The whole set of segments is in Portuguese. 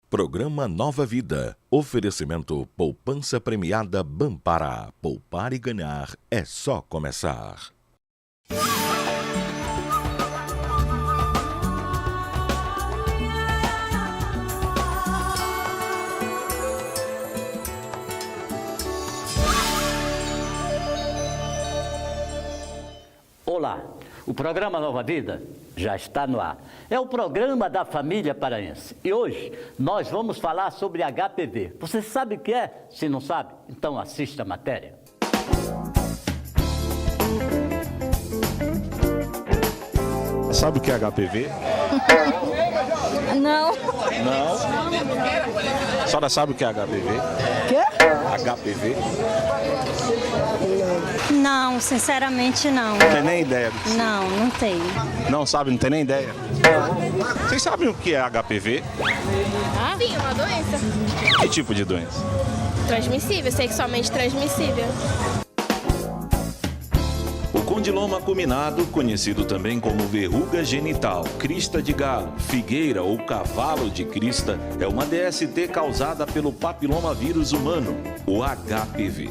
Programa Nova Vida. Oferecimento Poupança Premiada Banpará. Poupar e ganhar é só começar. Olá, o programa Nova Vida já está no ar. É o programa da família paraense. E hoje nós vamos falar sobre HPV. Você sabe o que é? Se não sabe, então assista a matéria. Sabe o que é HPV? Não. Não? A senhora sabe o que é HPV? Quê? HPV? Não, sinceramente não. Não tem nem ideia do que seja. Não tenho. Não sabe, não tem nem ideia? Vocês sabem o que é HPV? Sim, é uma doença Que tipo de doença? transmissível, sexualmente transmissível. O condiloma acuminado, conhecido também como verruga genital, crista de galo, figueira ou cavalo de crista, é uma DST causada pelo papilomavírus humano, o HPV.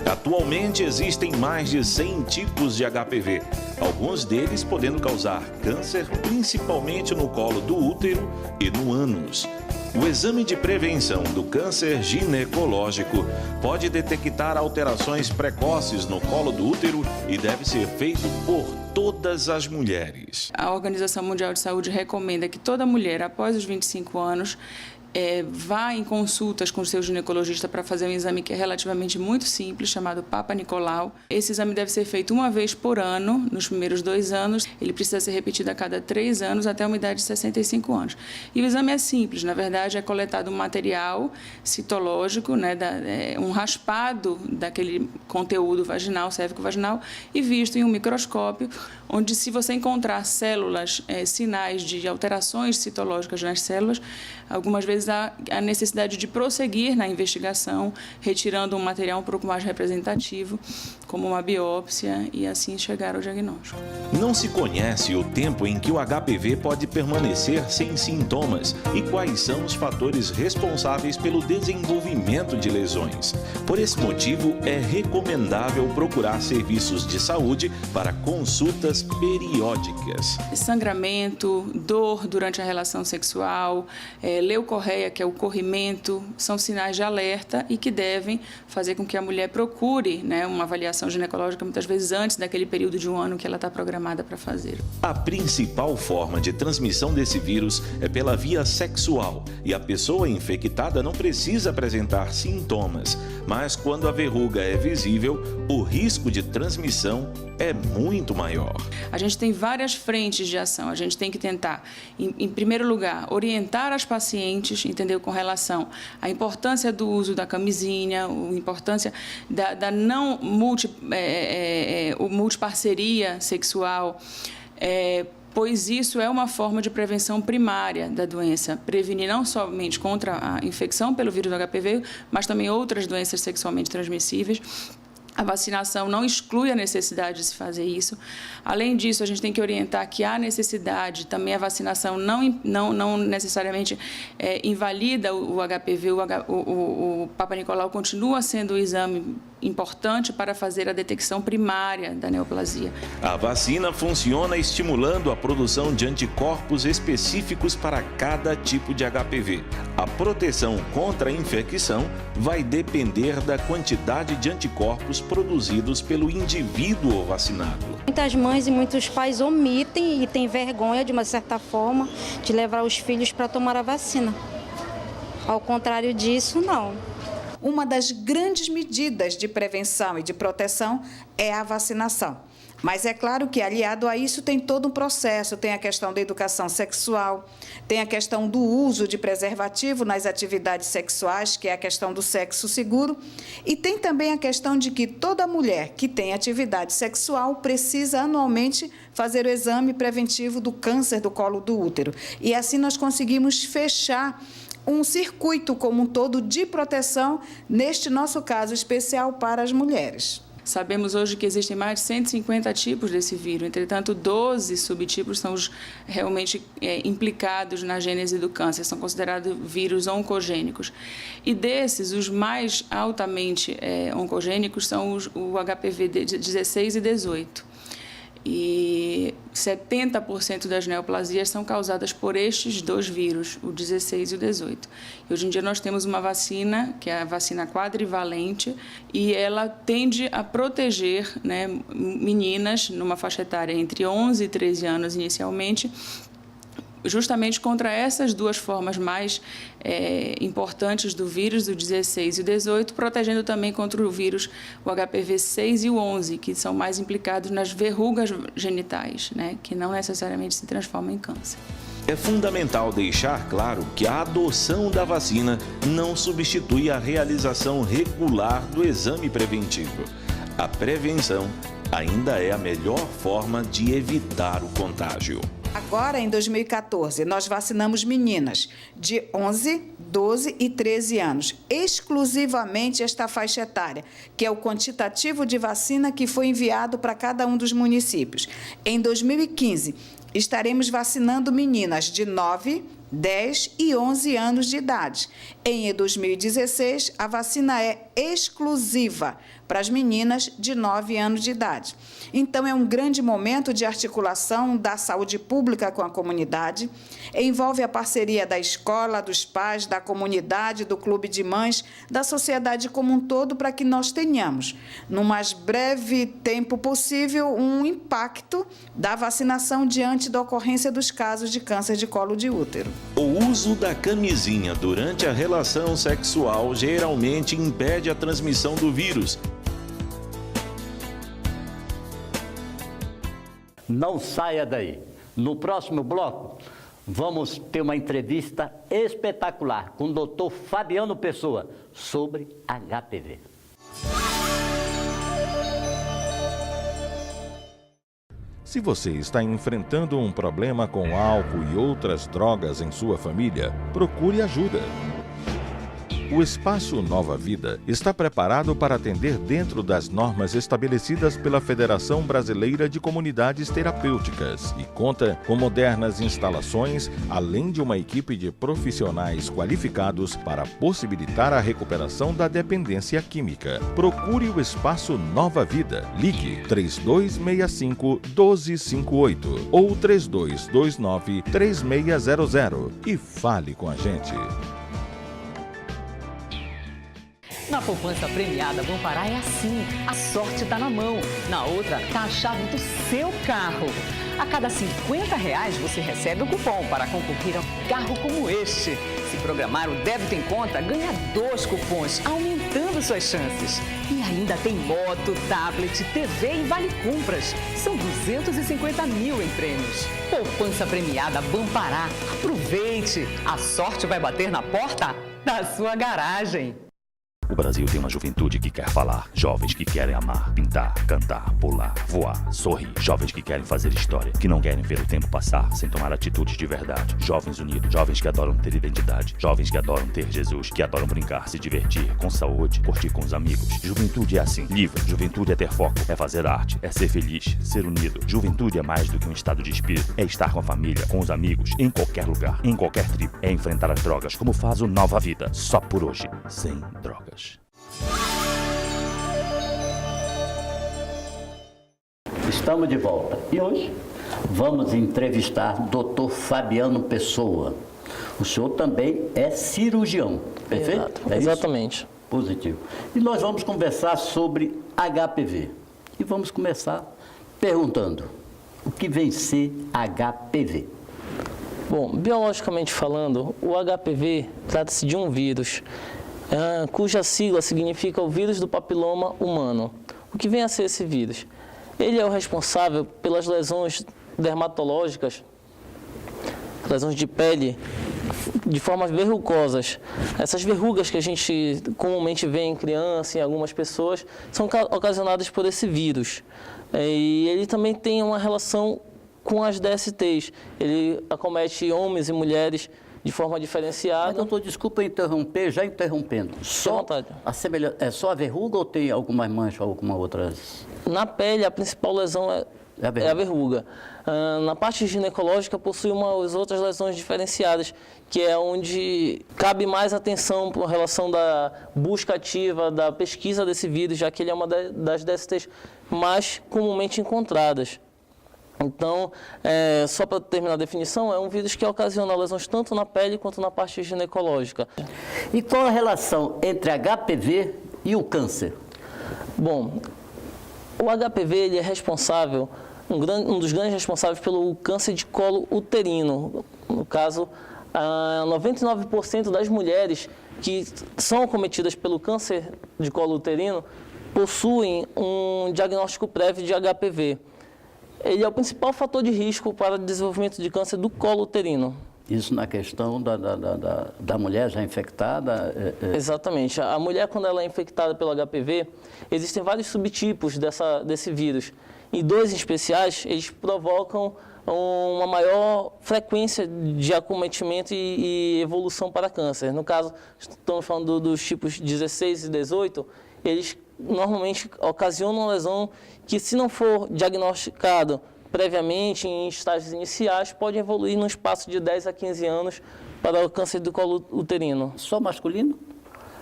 Atualmente existem mais de 100 tipos de HPV, alguns deles podendo causar câncer, principalmente no colo do útero e no ânus. O exame de prevenção do câncer ginecológico pode detectar alterações precoces no colo do útero e deve ser feito por todas as mulheres. A Organização Mundial de Saúde recomenda que toda mulher, após os 25 anos, vá em consultas com o seu ginecologista para fazer um exame que é relativamente muito simples, chamado Papa Nicolau. Esse exame deve ser feito uma vez por ano, nos primeiros 2 anos. Ele precisa ser repetido a cada 3 anos, até uma idade de 65 anos. E o exame é simples, na verdade, é coletado um material citológico, um raspado daquele conteúdo vaginal, cérvico-vaginal, e visto em um microscópio, onde, se você encontrar células, sinais de alterações citológicas nas células, algumas vezes há a necessidade de prosseguir na investigação, retirando um material um pouco mais representativo, como uma biópsia, e assim chegar ao diagnóstico. Não se conhece o tempo em que o HPV pode permanecer sem sintomas e quais são os fatores responsáveis pelo desenvolvimento de lesões. Por esse motivo, é recomendável procurar serviços de saúde para consultas periódicas. Sangramento, dor durante a relação sexual, leucorreia, que é o corrimento, são sinais de alerta e que devem fazer com que a mulher procure uma avaliação ginecológica muitas vezes antes daquele período de 1 ano que ela está programada para fazer. A principal forma de transmissão desse vírus é pela via sexual e a pessoa infectada não precisa apresentar sintomas, mas quando a verruga é visível, o risco de transmissão é muito maior. A gente tem várias frentes de ação. A gente tem que tentar, em primeiro lugar, orientar as pacientes, entendeu, com relação à importância do uso da camisinha, a importância da não multiparceria sexual, pois isso é uma forma de prevenção primária da doença. Prevenir não somente contra a infecção pelo vírus do HPV, mas também outras doenças sexualmente transmissíveis. A vacinação não exclui a necessidade de se fazer isso. Além disso, a gente tem que orientar que há necessidade, também a vacinação não necessariamente invalida o HPV, o Papa Nicolau continua sendo o exame importante para fazer a detecção primária da neoplasia. A vacina funciona estimulando a produção de anticorpos específicos para cada tipo de HPV. A proteção contra a infecção vai depender da quantidade de anticorpos produzidos pelo indivíduo vacinado. Muitas mães e muitos pais omitem e têm vergonha, de uma certa forma, de levar os filhos para tomar a vacina. Ao contrário disso, não. Uma das grandes medidas de prevenção e de proteção é a vacinação. Mas é claro que, aliado a isso, tem todo um processo, tem a questão da educação sexual, tem a questão do uso de preservativo nas atividades sexuais, que é a questão do sexo seguro, e tem também a questão de que toda mulher que tem atividade sexual precisa anualmente fazer o exame preventivo do câncer do colo do útero. E assim nós conseguimos fechar um circuito como um todo de proteção, neste nosso caso especial para as mulheres. Sabemos hoje que existem mais de 150 tipos desse vírus, entretanto, 12 subtipos são os realmente implicados na gênese do câncer, são considerados vírus oncogênicos. E desses, os mais altamente oncogênicos são o HPV 16 e 18. E 70% das neoplasias são causadas por estes dois vírus, o 16 e o 18. E hoje em dia nós temos uma vacina, que é a vacina quadrivalente, e ela tende a proteger, né, meninas numa faixa etária entre 11 e 13 anos inicialmente, justamente contra essas duas formas mais importantes do vírus, o 16 e o 18, protegendo também contra o vírus, o HPV 6 e o 11, que são mais implicados nas verrugas genitais, né, que não necessariamente se transformam em câncer. É fundamental deixar claro que a adoção da vacina não substitui a realização regular do exame preventivo. A prevenção ainda é a melhor forma de evitar o contágio. Agora, em 2014, nós vacinamos meninas de 11, 12 e 13 anos, exclusivamente esta faixa etária, que é o quantitativo de vacina que foi enviado para cada um dos municípios. Em 2015, estaremos vacinando meninas de 9, 10 e 11 anos de idade. Em 2016, a vacina é exclusiva para as meninas de 9 anos de idade. Então, é um grande momento de articulação da saúde pública com a comunidade. Envolve a parceria da escola, dos pais, da comunidade, do clube de mães, da sociedade como um todo, para que nós tenhamos, no mais breve tempo possível, um impacto da vacinação diante da ocorrência dos casos de câncer de colo de útero. O uso da camisinha durante a relação sexual geralmente impede a transmissão do vírus. Não saia daí. No próximo bloco, vamos ter uma entrevista espetacular com o Dr. Fabiano Pessoa sobre HPV. Se você está enfrentando um problema com álcool e outras drogas em sua família, procure ajuda. O Espaço Nova Vida está preparado para atender dentro das normas estabelecidas pela Federação Brasileira de Comunidades Terapêuticas e conta com modernas instalações, além de uma equipe de profissionais qualificados para possibilitar a recuperação da dependência química. Procure o Espaço Nova Vida. Ligue 3265-1258 ou 3229-3600 e fale com a gente. Na poupança premiada Bampará é assim, a sorte está na mão, na outra está a chave do seu carro. A cada R$50 você recebe um cupom para concorrer a um carro como este. Se programar o débito em conta, ganha 2 cupons, aumentando suas chances. E ainda tem moto, tablet, TV e vale compras. São 250 mil em prêmios. Poupança premiada Bampará. Aproveite! A sorte vai bater na porta da sua garagem. O Brasil tem uma juventude que quer falar, jovens que querem amar, pintar, cantar, pular, voar, sorrir, jovens que querem fazer história, que não querem ver o tempo passar sem tomar atitudes de verdade, jovens unidos, jovens que adoram ter identidade, jovens que adoram ter Jesus, que adoram brincar, se divertir, com saúde, curtir com os amigos. Juventude é assim, livre, juventude é ter foco, é fazer arte, é ser feliz, ser unido. Juventude é mais do que um estado de espírito, é estar com a família, com os amigos, em qualquer lugar, em qualquer tribo, é enfrentar as drogas, como faz o Nova Vida, só por hoje, sem drogas. Estamos de volta e hoje vamos entrevistar o Dr. Fabiano Pessoa. O senhor também é cirurgião, perfeito? Exato. É Exatamente. Isso? Positivo. E nós vamos conversar sobre HPV. E vamos começar perguntando, o que vem ser HPV? Bom, biologicamente falando, o HPV trata-se de um vírus, cuja sigla significa o vírus do papiloma humano. O que vem a ser esse vírus? Ele é o responsável pelas lesões dermatológicas, lesões de pele, de formas verrucosas. Essas verrugas que a gente comumente vê em criança e em algumas pessoas são ocasionadas por esse vírus. E ele também tem uma relação com as DSTs. Ele acomete homens e mulheres de forma diferenciada. Mas, doutor, desculpa interromper, já interrompendo. Só é só a verruga ou tem algumas manchas ou alguma outras? Na pele, a principal lesão é a verruga. Na parte ginecológica, possui umas outras lesões diferenciadas, que é onde cabe mais atenção com relação da busca ativa, da pesquisa desse vírus, já que ele é uma das DSTs mais comumente encontradas. Então, só para terminar a definição, é um vírus que ocasiona lesões tanto na pele quanto na parte ginecológica. E qual a relação entre HPV e o câncer? Bom, o HPV ele é responsável, um dos grandes responsáveis pelo câncer de colo uterino. No caso, 99% das mulheres que são acometidas pelo câncer de colo uterino possuem um diagnóstico prévio de HPV. Ele é o principal fator de risco para o desenvolvimento de câncer do colo uterino. Isso na questão da mulher já infectada? Exatamente. A mulher, quando ela é infectada pelo HPV, existem vários subtipos desse vírus. E dois em especiais, eles provocam uma maior frequência de acometimento e evolução para câncer. No caso, estamos falando dos tipos 16 e 18, eles normalmente ocasionam uma lesão que, se não for diagnosticado previamente, em estágios iniciais, pode evoluir no espaço de 10 a 15 anos para o câncer do colo uterino. Só masculino?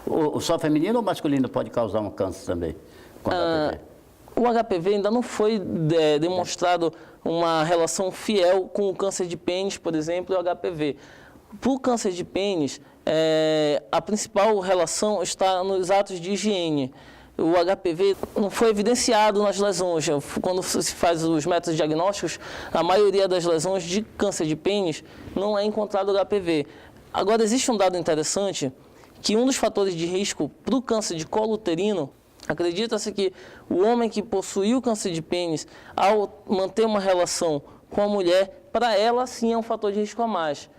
Ou só feminino ou masculino pode causar um câncer também? Com HPV? O HPV ainda não foi demonstrado uma relação fiel com o câncer de pênis, por exemplo, e o HPV. Para o câncer de pênis, a principal relação está nos atos de higiene. O HPV não foi evidenciado nas lesões. Quando se faz os métodos diagnósticos, a maioria das lesões de câncer de pênis não é encontrado o HPV. Agora, existe um dado interessante, que um dos fatores de risco para o câncer de colo uterino, acredita-se que o homem que possuiu câncer de pênis, ao manter uma relação com a mulher, para ela sim é um fator de risco a mais.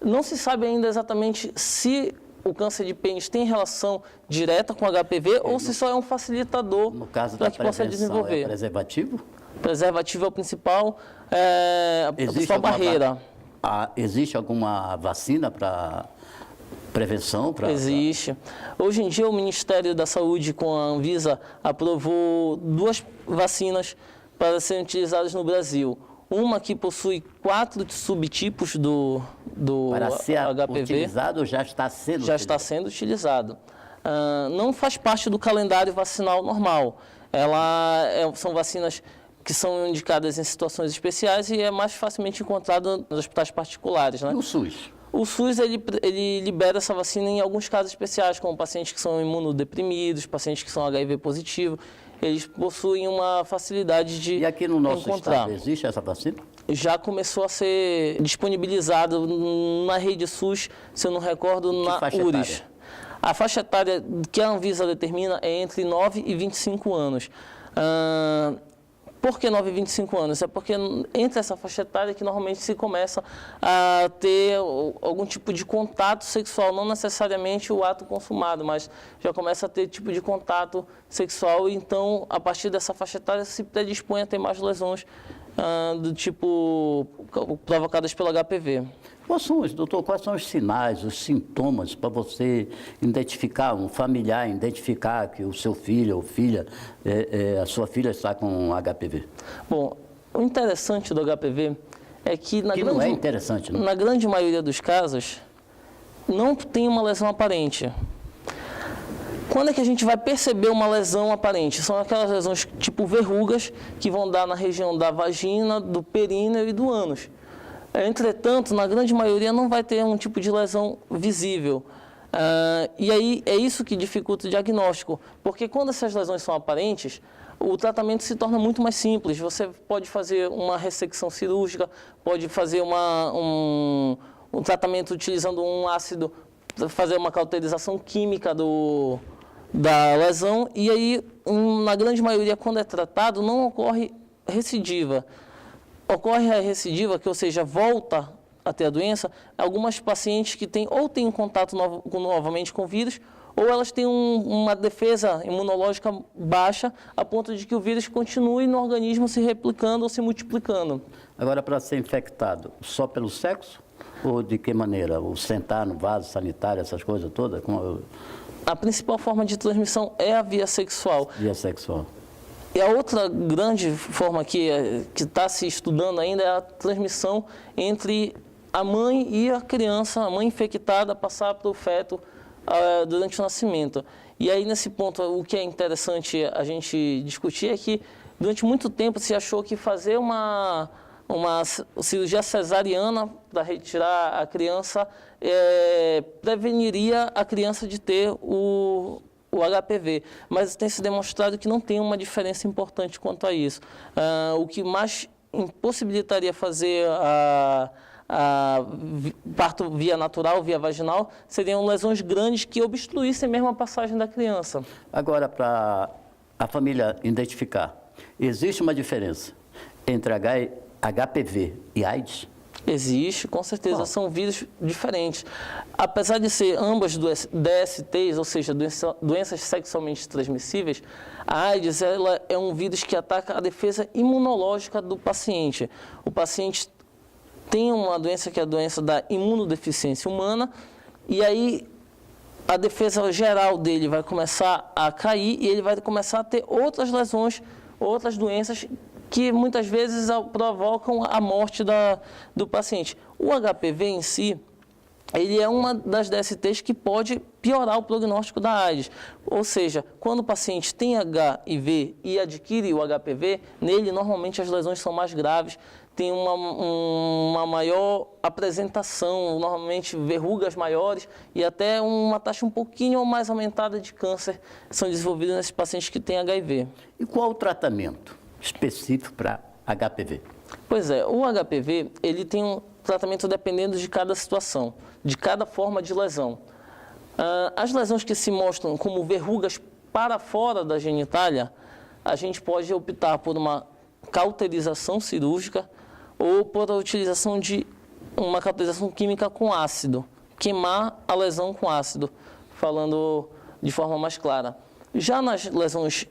Não se sabe ainda exatamente se o câncer de pênis tem relação direta com HPV ou se só é um facilitador para que possa desenvolver. É preservativo? Preservativo é o principal, a principal barreira. Existe alguma vacina para prevenção? Existe. Hoje em dia, o Ministério da Saúde, com a Anvisa, aprovou 2 vacinas para serem utilizadas no Brasil. Uma que possui 4 subtipos do para ser HPV. Utilizado ou já está sendo utilizado? Já está sendo utilizado. Não faz parte do calendário vacinal normal. São vacinas que são indicadas em situações especiais e é mais facilmente encontrado nos hospitais particulares, né? E o SUS? O SUS ele libera essa vacina em alguns casos especiais, como pacientes que são imunodeprimidos, pacientes que são HIV positivo. Eles possuem uma facilidade de encontrar. E aqui no nosso estado existe essa vacina? Já começou a ser disponibilizado na rede SUS, se eu não recordo, na URIS. A faixa etária que a Anvisa determina é entre 9 e 25 anos. Por que 9 e 25 anos? É porque entre essa faixa etária que normalmente se começa a ter algum tipo de contato sexual, não necessariamente o ato consumado, mas já começa a ter tipo de contato sexual, então a partir dessa faixa etária se predispõe a ter mais lesões do tipo provocadas pelo HPV. Doutor, quais são os sinais, os sintomas para você identificar, um familiar identificar que o seu filho ou filha, a sua filha está com HPV? Bom, o interessante do HPV é que não é interessante, não? Na grande maioria dos casos não tem uma lesão aparente. Quando é que a gente vai perceber uma lesão aparente? São aquelas lesões tipo verrugas que vão dar na região da vagina, do períneo e do ânus. Entretanto, na grande maioria não vai ter um tipo de lesão visível. E aí é isso que dificulta o diagnóstico, porque quando essas lesões são aparentes, o tratamento se torna muito mais simples. Você pode fazer uma ressecção cirúrgica, pode fazer um tratamento utilizando um ácido, fazer uma cauterização química da lesão, e aí, na grande maioria, quando é tratado, não ocorre recidiva. Ocorre a recidiva, que, ou seja, volta a ter a doença, algumas pacientes que têm contato novamente com o vírus, ou elas têm uma defesa imunológica baixa, a ponto de que o vírus continue no organismo se replicando ou se multiplicando. Agora, para ser infectado, só pelo sexo? Ou de que maneira? O sentar no vaso sanitário, essas coisas todas? A principal forma de transmissão é a via sexual. Via sexual. E a outra grande forma que está se estudando ainda é a transmissão entre a mãe e a criança, a mãe infectada, passar para o feto durante o nascimento. E aí, nesse ponto, o que é interessante a gente discutir é que, durante muito tempo, se achou que fazer uma cirurgia cesariana para retirar a criança preveniria a criança de ter o HPV, mas tem se demonstrado que não tem uma diferença importante quanto a isso. O que mais impossibilitaria fazer parto via natural, via vaginal, seriam lesões grandes que obstruíssem mesmo a passagem da criança. Agora, para a família identificar, existe uma diferença entre HPV e AIDS? Existe, com certeza, são vírus diferentes. Apesar de ser ambas DSTs, ou seja, doenças sexualmente transmissíveis, a AIDS ela é um vírus que ataca a defesa imunológica do paciente. O paciente tem uma doença que é a doença da imunodeficiência humana, e aí a defesa geral dele vai começar a cair e ele vai começar a ter outras lesões, outras doenças que muitas vezes provocam a morte do paciente. O HPV em si, ele é uma das DSTs que pode piorar o prognóstico da AIDS. Ou seja, quando o paciente tem HIV e adquire o HPV, nele normalmente as lesões são mais graves, tem uma maior apresentação, normalmente verrugas maiores e até uma taxa um pouquinho mais aumentada de câncer são desenvolvidas nesses pacientes que têm HIV. E qual o tratamento específico para HPV? Pois é, o HPV ele tem um tratamento dependendo de cada situação, de cada forma de lesão. As lesões que se mostram como verrugas para fora da genitália, a gente pode optar por uma cauterização cirúrgica ou por a utilização de uma cauterização química com ácido, queimar a lesão com ácido, falando de forma mais clara. Já nas lesões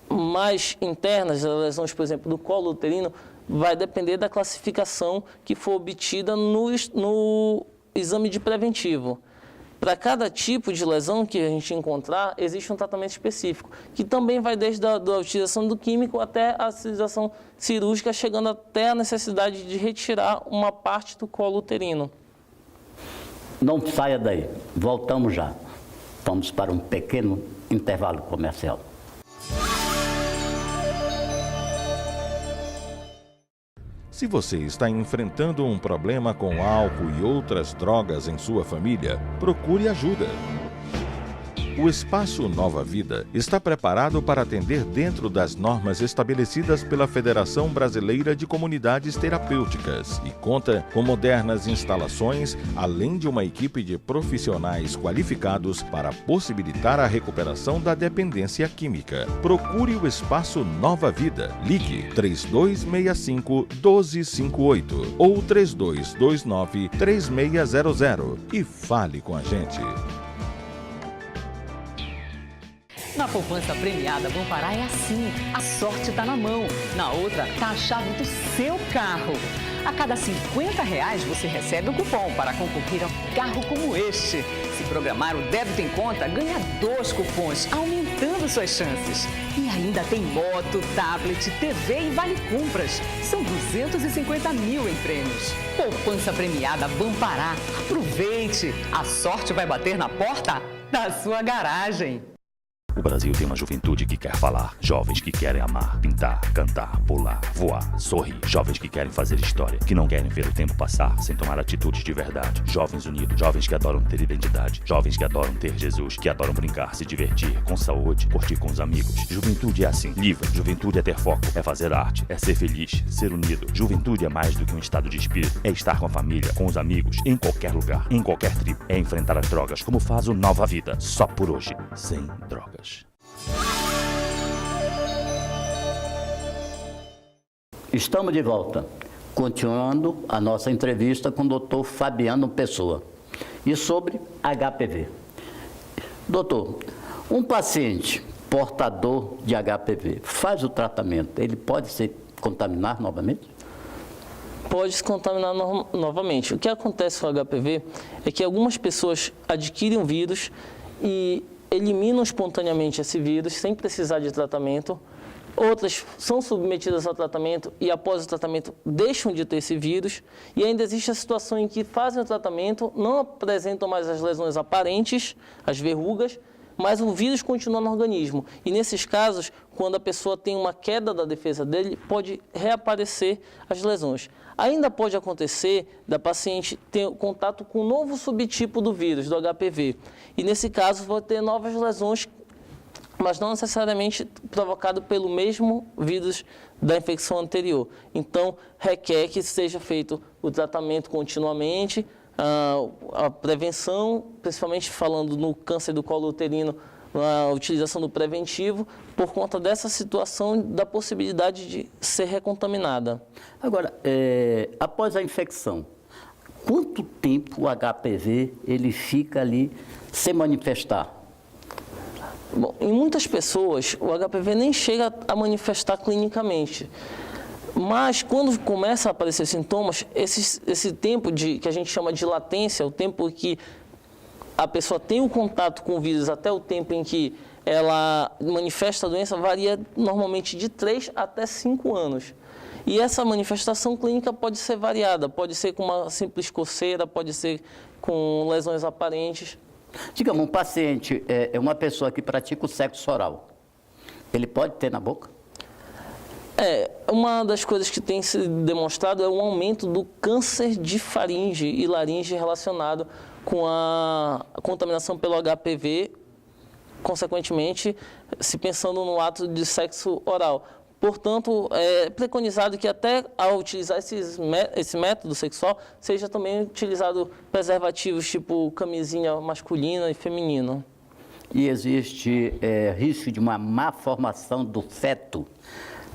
mais internas, as lesões, por exemplo, do colo uterino, vai depender da classificação que for obtida no exame de preventivo. Para cada tipo de lesão que a gente encontrar, existe um tratamento específico, que também vai desde a utilização do químico até a utilização cirúrgica, chegando até a necessidade de retirar uma parte do colo uterino. Não saia daí, voltamos já. Vamos para um pequeno intervalo comercial. Se você está enfrentando um problema com álcool e outras drogas em sua família, procure ajuda. O Espaço Nova Vida está preparado para atender dentro das normas estabelecidas pela Federação Brasileira de Comunidades Terapêuticas e conta com modernas instalações, além de uma equipe de profissionais qualificados para possibilitar a recuperação da dependência química. Procure o Espaço Nova Vida. Ligue 3265-1258 ou 3229-3600 e fale com a gente. Na poupança premiada Bampará é assim, a sorte está na mão, na outra está a chave do seu carro. A cada R$50 você recebe um cupom para concorrer a um carro como este. Se programar o débito em conta, ganha 2 cupons, aumentando suas chances. E ainda tem moto, tablet, TV e vale compras. São 250 mil em prêmios. Poupança premiada Bampará. Aproveite! A sorte vai bater na porta da sua garagem. O Brasil tem uma juventude que quer falar, jovens que querem amar, pintar, cantar, pular, voar, sorrir, jovens que querem fazer história, que não querem ver o tempo passar sem tomar atitudes de verdade, jovens unidos, jovens que adoram ter identidade, jovens que adoram ter Jesus, que adoram brincar, se divertir, com saúde, curtir com os amigos. Juventude é assim, livre, juventude é ter foco, é fazer arte, é ser feliz, ser unido. Juventude é mais do que um estado de espírito, é estar com a família, com os amigos, em qualquer lugar, em qualquer tribo, é enfrentar as drogas, como faz o Nova Vida, só por hoje, sem drogas. Estamos de volta, continuando a nossa entrevista com o Dr. Fabiano Pessoa e sobre HPV. Doutor, um paciente portador de HPV faz o tratamento, ele pode se contaminar novamente? pode se contaminar novamente. O que acontece com o HPV é que algumas pessoas adquirem o vírus e eliminam espontaneamente esse vírus sem precisar de tratamento. Outras são submetidas ao tratamento e após o tratamento deixam de ter esse vírus. E ainda existe a situação em que fazem o tratamento, não apresentam mais as lesões aparentes, as verrugas, mas o vírus continua no organismo. E nesses casos, quando a pessoa tem uma queda da defesa dele, pode reaparecer as lesões. Ainda pode acontecer da paciente ter contato com um novo subtipo do vírus, do HPV. E nesse caso, vai ter novas lesões, mas não necessariamente provocado pelo mesmo vírus da infecção anterior. Então, requer que seja feito o tratamento continuamente, a prevenção, principalmente falando no câncer do colo uterino, a utilização do preventivo, por conta dessa situação da possibilidade de ser recontaminada. Agora, após a infecção, quanto tempo o HPV ele fica ali sem manifestar? Bom, em muitas pessoas, o HPV nem chega a manifestar clinicamente. Mas, quando começa a aparecer sintomas, esse tempo que a gente chama de latência, o tempo que a pessoa tem o contato com o vírus até o tempo em que ela manifesta a doença, varia normalmente de 3 até 5 anos. E essa manifestação clínica pode ser variada, pode ser com uma simples coceira, pode ser com lesões aparentes. Digamos, um paciente é uma pessoa que pratica o sexo oral, ele pode ter na boca? Uma das coisas que tem se demonstrado é um aumento do câncer de faringe e laringe relacionado com a contaminação pelo HPV, consequentemente, se pensando no ato de sexo oral. Portanto, é preconizado que até ao utilizar esse método sexual, seja também utilizado preservativos tipo camisinha masculina e feminina. E existe risco de uma má formação do feto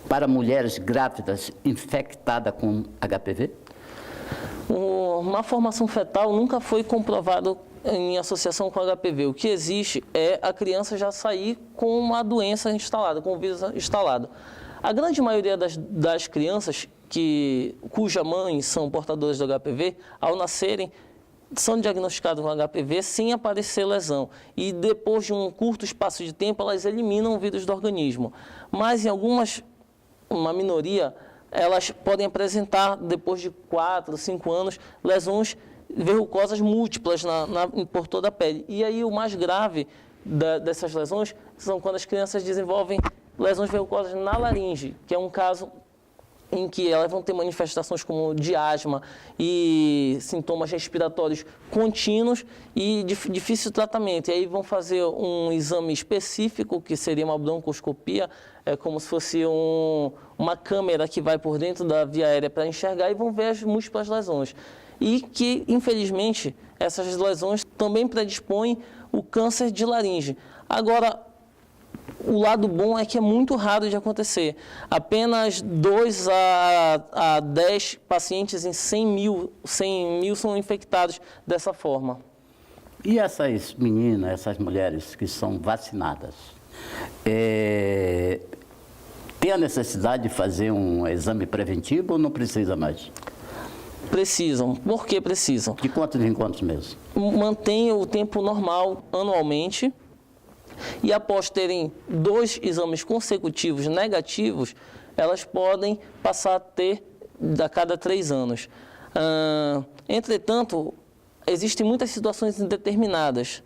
para mulheres grávidas infectadas com HPV? Uma formação fetal nunca foi comprovado em associação com HPV. O que existe é a criança já sair com uma doença instalada, com o vírus instalado. A grande maioria das crianças cuja mães são portadoras do HPV, ao nascerem, são diagnosticadas com HPV sem aparecer lesão. E depois de um curto espaço de tempo, elas eliminam o vírus do organismo. Mas em uma minoria, elas podem apresentar, depois de 4, 5 anos, lesões verrucosas múltiplas por toda a pele. E aí o mais grave dessas lesões são quando as crianças desenvolvem lesões verrucosas na laringe, que é um caso em que elas vão ter manifestações como de asma e sintomas respiratórios contínuos e difícil tratamento. E aí vão fazer um exame específico, que seria uma broncoscopia, como se fosse uma câmera que vai por dentro da via aérea para enxergar, e vão ver as múltiplas lesões. E que, infelizmente, essas lesões também predispõem o câncer de laringe. Agora, o lado bom é que é muito raro de acontecer. Apenas 2 a 10 pacientes em 100 mil são infectados dessa forma. E essas meninas, essas mulheres que são vacinadas, tem a necessidade de fazer um exame preventivo ou não precisa mais? Precisam. Por que precisam? De quantos em quantos meses? Mantém o tempo normal anualmente. E após terem 2 exames consecutivos negativos, elas podem passar a ter a cada 3 anos. Entretanto, existem muitas situações indeterminadas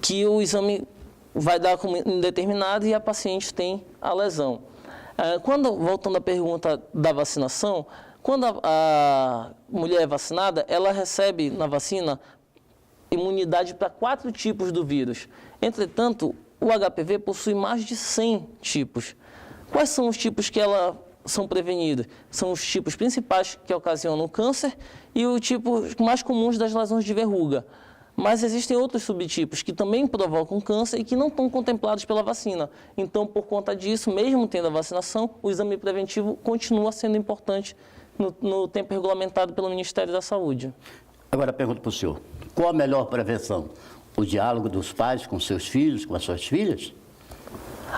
que o exame vai dar como indeterminado e a paciente tem a lesão. Voltando à pergunta da vacinação, quando a mulher é vacinada, ela recebe na vacina imunidade para 4 tipos do vírus. Entretanto, o HPV possui mais de 100 tipos. Quais são os tipos que são prevenidos? São os tipos principais que ocasionam o câncer e os tipos mais comuns das lesões de verruga. Mas existem outros subtipos que também provocam câncer e que não estão contemplados pela vacina. Então, por conta disso, mesmo tendo a vacinação, o exame preventivo continua sendo importante no tempo regulamentado pelo Ministério da Saúde. Agora, pergunto para o senhor, qual a melhor prevenção? O diálogo dos pais com seus filhos, com as suas filhas?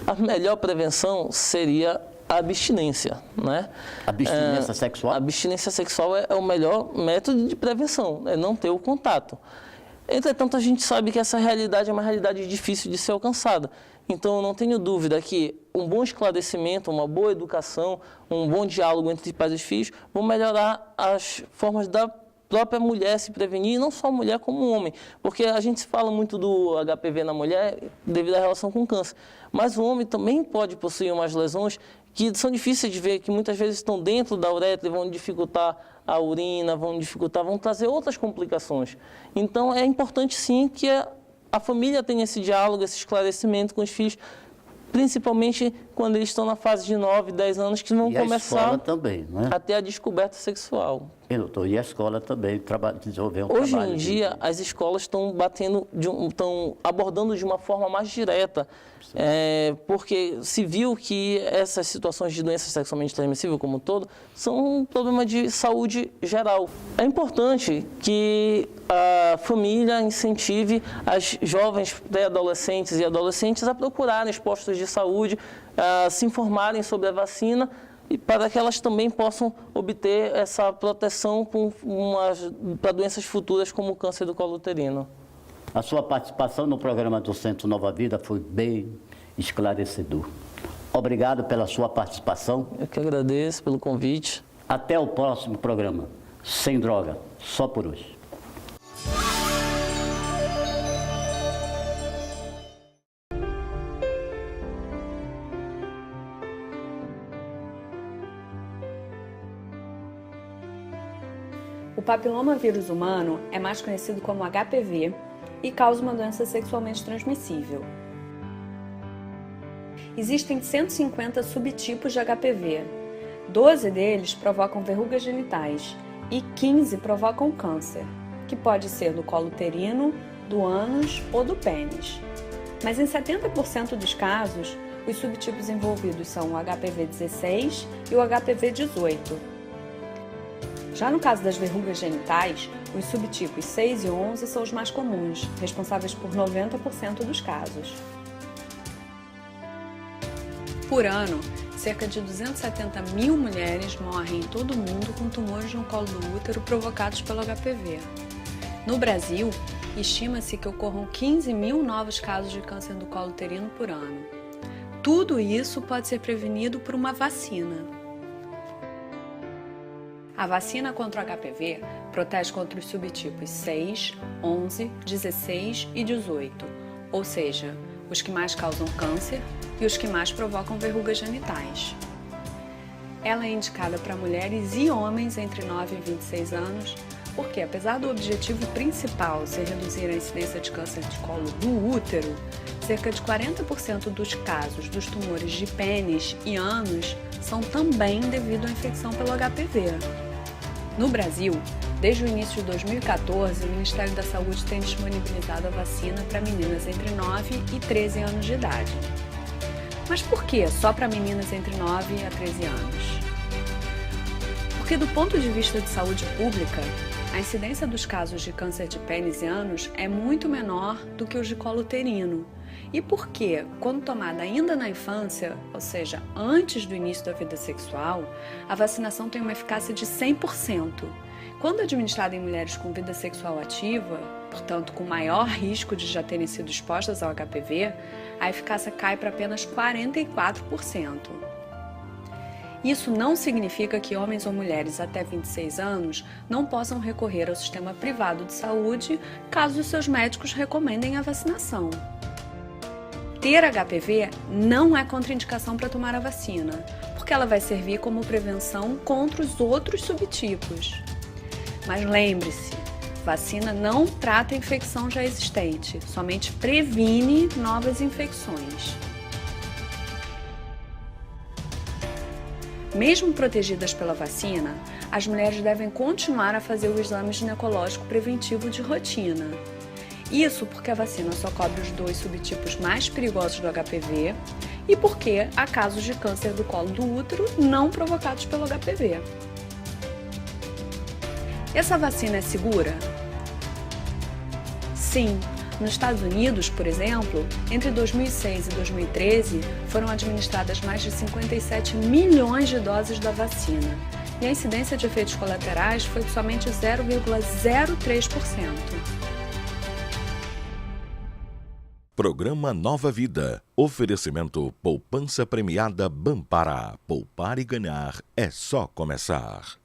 A melhor prevenção seria a abstinência, né? Abstinência sexual? A abstinência sexual é o melhor método de prevenção, é não ter o contato. Entretanto, a gente sabe que essa realidade é uma realidade difícil de ser alcançada. Então, eu não tenho dúvida que um bom esclarecimento, uma boa educação, um bom diálogo entre pais e filhos vão melhorar as formas da própria mulher se prevenir, e não só a mulher como o homem. Porque a gente fala muito do HPV na mulher devido à relação com o câncer. Mas o homem também pode possuir umas lesões que são difíceis de ver, que muitas vezes estão dentro da uretra e vão dificultar a urina, vão trazer outras complicações. Então, é importante sim que a família tenha esse diálogo, esse esclarecimento com os filhos, principalmente quando eles estão na fase de 9, 10 anos, que vão começar também, né? a ter a descoberta sexual. E a escola também desenvolveu um Hoje trabalho. em dia, as escolas estão abordando de uma forma mais direta, porque se viu que essas situações de doenças sexualmente transmissíveis como um todo são um problema de saúde geral. É importante que a família incentive as jovens pré-adolescentes e adolescentes a procurarem os postos de saúde, a se informarem sobre a vacina, e para que elas também possam obter essa proteção para doenças futuras como o câncer do colo uterino. A sua participação no programa do Centro Nova Vida foi bem esclarecedor. Obrigado pela sua participação. Eu que agradeço pelo convite. Até o próximo programa. Sem droga, só por hoje. O papilomavírus humano é mais conhecido como HPV e causa uma doença sexualmente transmissível. Existem 150 subtipos de HPV. 12 deles provocam verrugas genitais e 15 provocam câncer, que pode ser do colo uterino, do ânus ou do pênis. Mas em 70% dos casos, os subtipos envolvidos são o HPV-16 e o HPV-18. Já no caso das verrugas genitais, os subtipos 6 e 11 são os mais comuns, responsáveis por 90% dos casos. Por ano, cerca de 270 mil mulheres morrem em todo o mundo com tumores no colo do útero provocados pelo HPV. No Brasil, estima-se que ocorram 15 mil novos casos de câncer do colo uterino por ano. Tudo isso pode ser prevenido por uma vacina. A vacina contra o HPV protege contra os subtipos 6, 11, 16 e 18, ou seja, os que mais causam câncer e os que mais provocam verrugas genitais. Ela é indicada para mulheres e homens entre 9 e 26 anos, porque apesar do objetivo principal ser reduzir a incidência de câncer de colo do útero, cerca de 40% dos casos dos tumores de pênis e ânus são também devido à infecção pelo HPV. No Brasil, desde o início de 2014, o Ministério da Saúde tem disponibilizado a vacina para meninas entre 9 e 13 anos de idade. Mas por que só para meninas entre 9 a 13 anos? Porque do ponto de vista de saúde pública, a incidência dos casos de câncer de pênis e ânus é muito menor do que os de colo uterino. E porque, quando tomada ainda na infância, ou seja, antes do início da vida sexual, a vacinação tem uma eficácia de 100%. Quando administrada em mulheres com vida sexual ativa, portanto com maior risco de já terem sido expostas ao HPV, a eficácia cai para apenas 44%. Isso não significa que homens ou mulheres até 26 anos não possam recorrer ao sistema privado de saúde caso os seus médicos recomendem a vacinação. Ter HPV não é contraindicação para tomar a vacina, porque ela vai servir como prevenção contra os outros subtipos. Mas lembre-se, vacina não trata a infecção já existente, somente previne novas infecções. Mesmo protegidas pela vacina, as mulheres devem continuar a fazer o exame ginecológico preventivo de rotina. Isso porque a vacina só cobre os 2 subtipos mais perigosos do HPV e porque há casos de câncer do colo do útero não provocados pelo HPV. Essa vacina é segura? Sim, Nos Estados Unidos, por exemplo, entre 2006 e 2013, foram administradas mais de 57 milhões de doses da vacina. E a incidência de efeitos colaterais foi de somente 0,03%. Programa Nova Vida. Oferecimento Poupança Premiada Banpará. Poupar e ganhar é só começar.